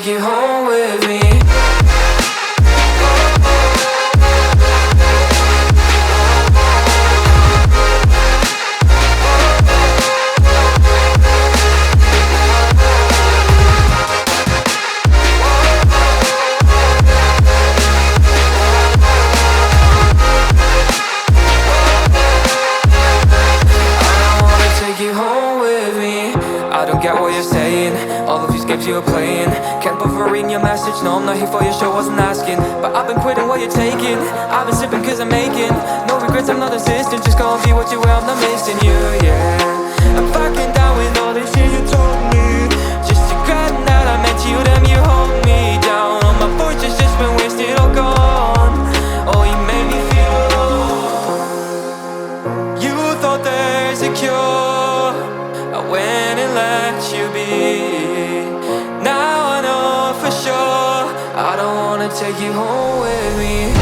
you home with me. I don't get what you're saying, all of these games you were playing. Can't bother reading your message, no I'm not here for your show, wasn't asking. But I've been quitting what you're taking, I've been sipping cause I'm making no regrets, I'm not insistent, just gonna be what you were, I'm not missing you, yeah. I'm fucking down with all this shit you told me. Just regret that I met you, damn you hold me down. All my fortune's just been wasted, all gone. Oh, you made me feel alone. You thought there's a cure, I went and let you be. Now I know for sure I don't wanna take you home with me.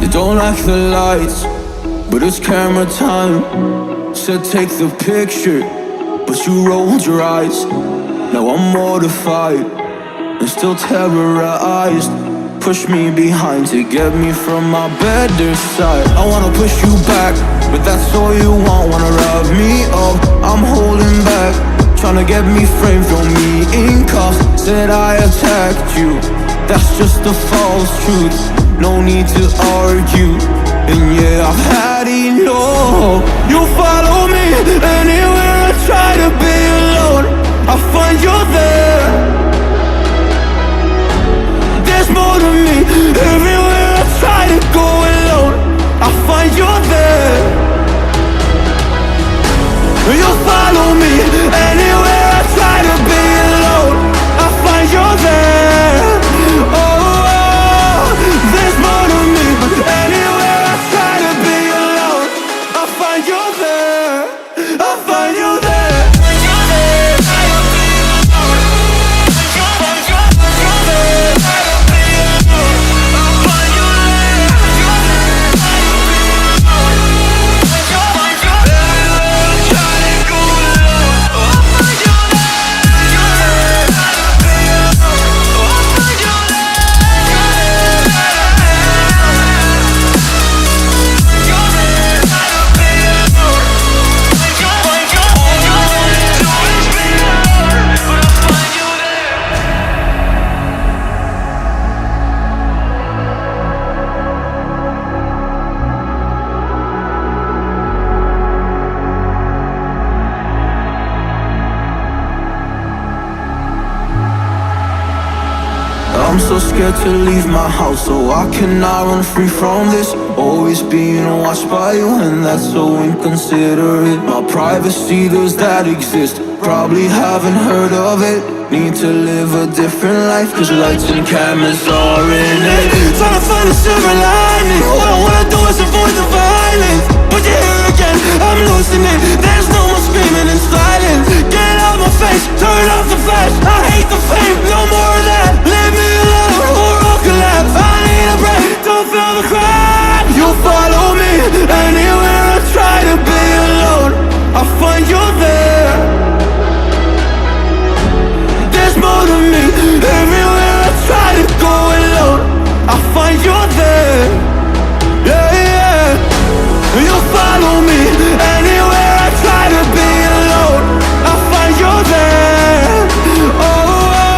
They don't like the lights, but it's camera time. Said take the picture, but you rolled your eyes. Now I'm mortified and still terrorized. Push me behind to get me from my better side. I wanna push you back, but that's all you want. Wanna rub me up, I'm holding back. Tryna get me framed, throw me in cuffs. Said I attacked you, that's just a false truth. No need to argue, and yeah, I've had enough. You follow me anywhere I try to be alone, I find you there. There's more to me, everywhere I try to go alone, I find you there. You follow me anywhere I try to be alone, I find you there. Oh, there's more to me, anywhere I try to be alone, I find you there, I find you there. I'm so scared to leave my house, so I cannot run free from this. Always being watched by you, and that's so inconsiderate. My privacy, does that exist? Probably haven't heard of it. Need to live a different life, cause lights and cameras are in it. Trying to find a silver lining, all I wanna do is avoid the violence. But you're here again, I'm losing it. There's no more screaming in silence. Get out my face, turn off the flash. I hate the fame, no more of that. Leave me alone, or I'll collapse. I need a break, don't feel the crack. You follow me anywhere I try to be alone, I find you there. There's more to me, everywhere I try to go alone, I find you there. Yeah, yeah. You follow me anywhere I try to be alone, I find you there. Oh,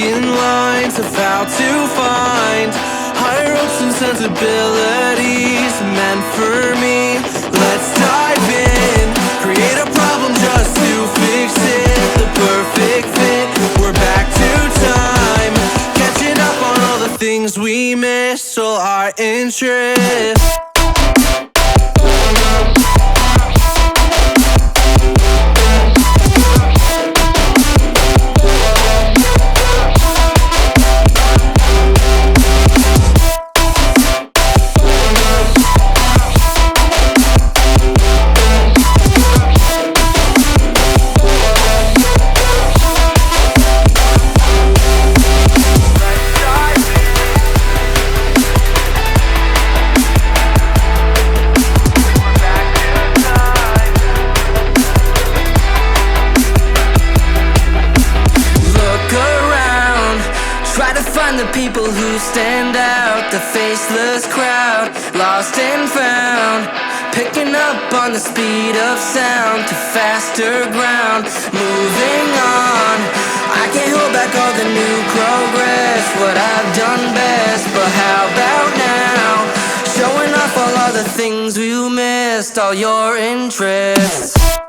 broken lines of how to find higher hopes and sensibilities meant for me. Let's dive in, create a problem just to fix it. The perfect fit, we're back to time, catching up on all the things we missed, all our interests. Try to find the people who stand out, the faceless crowd, lost and found, picking up on the speed of sound to faster ground, moving on. I can't hold back all the new progress, what I've done best, but how about now? Showing off all the things we missed, all your interests.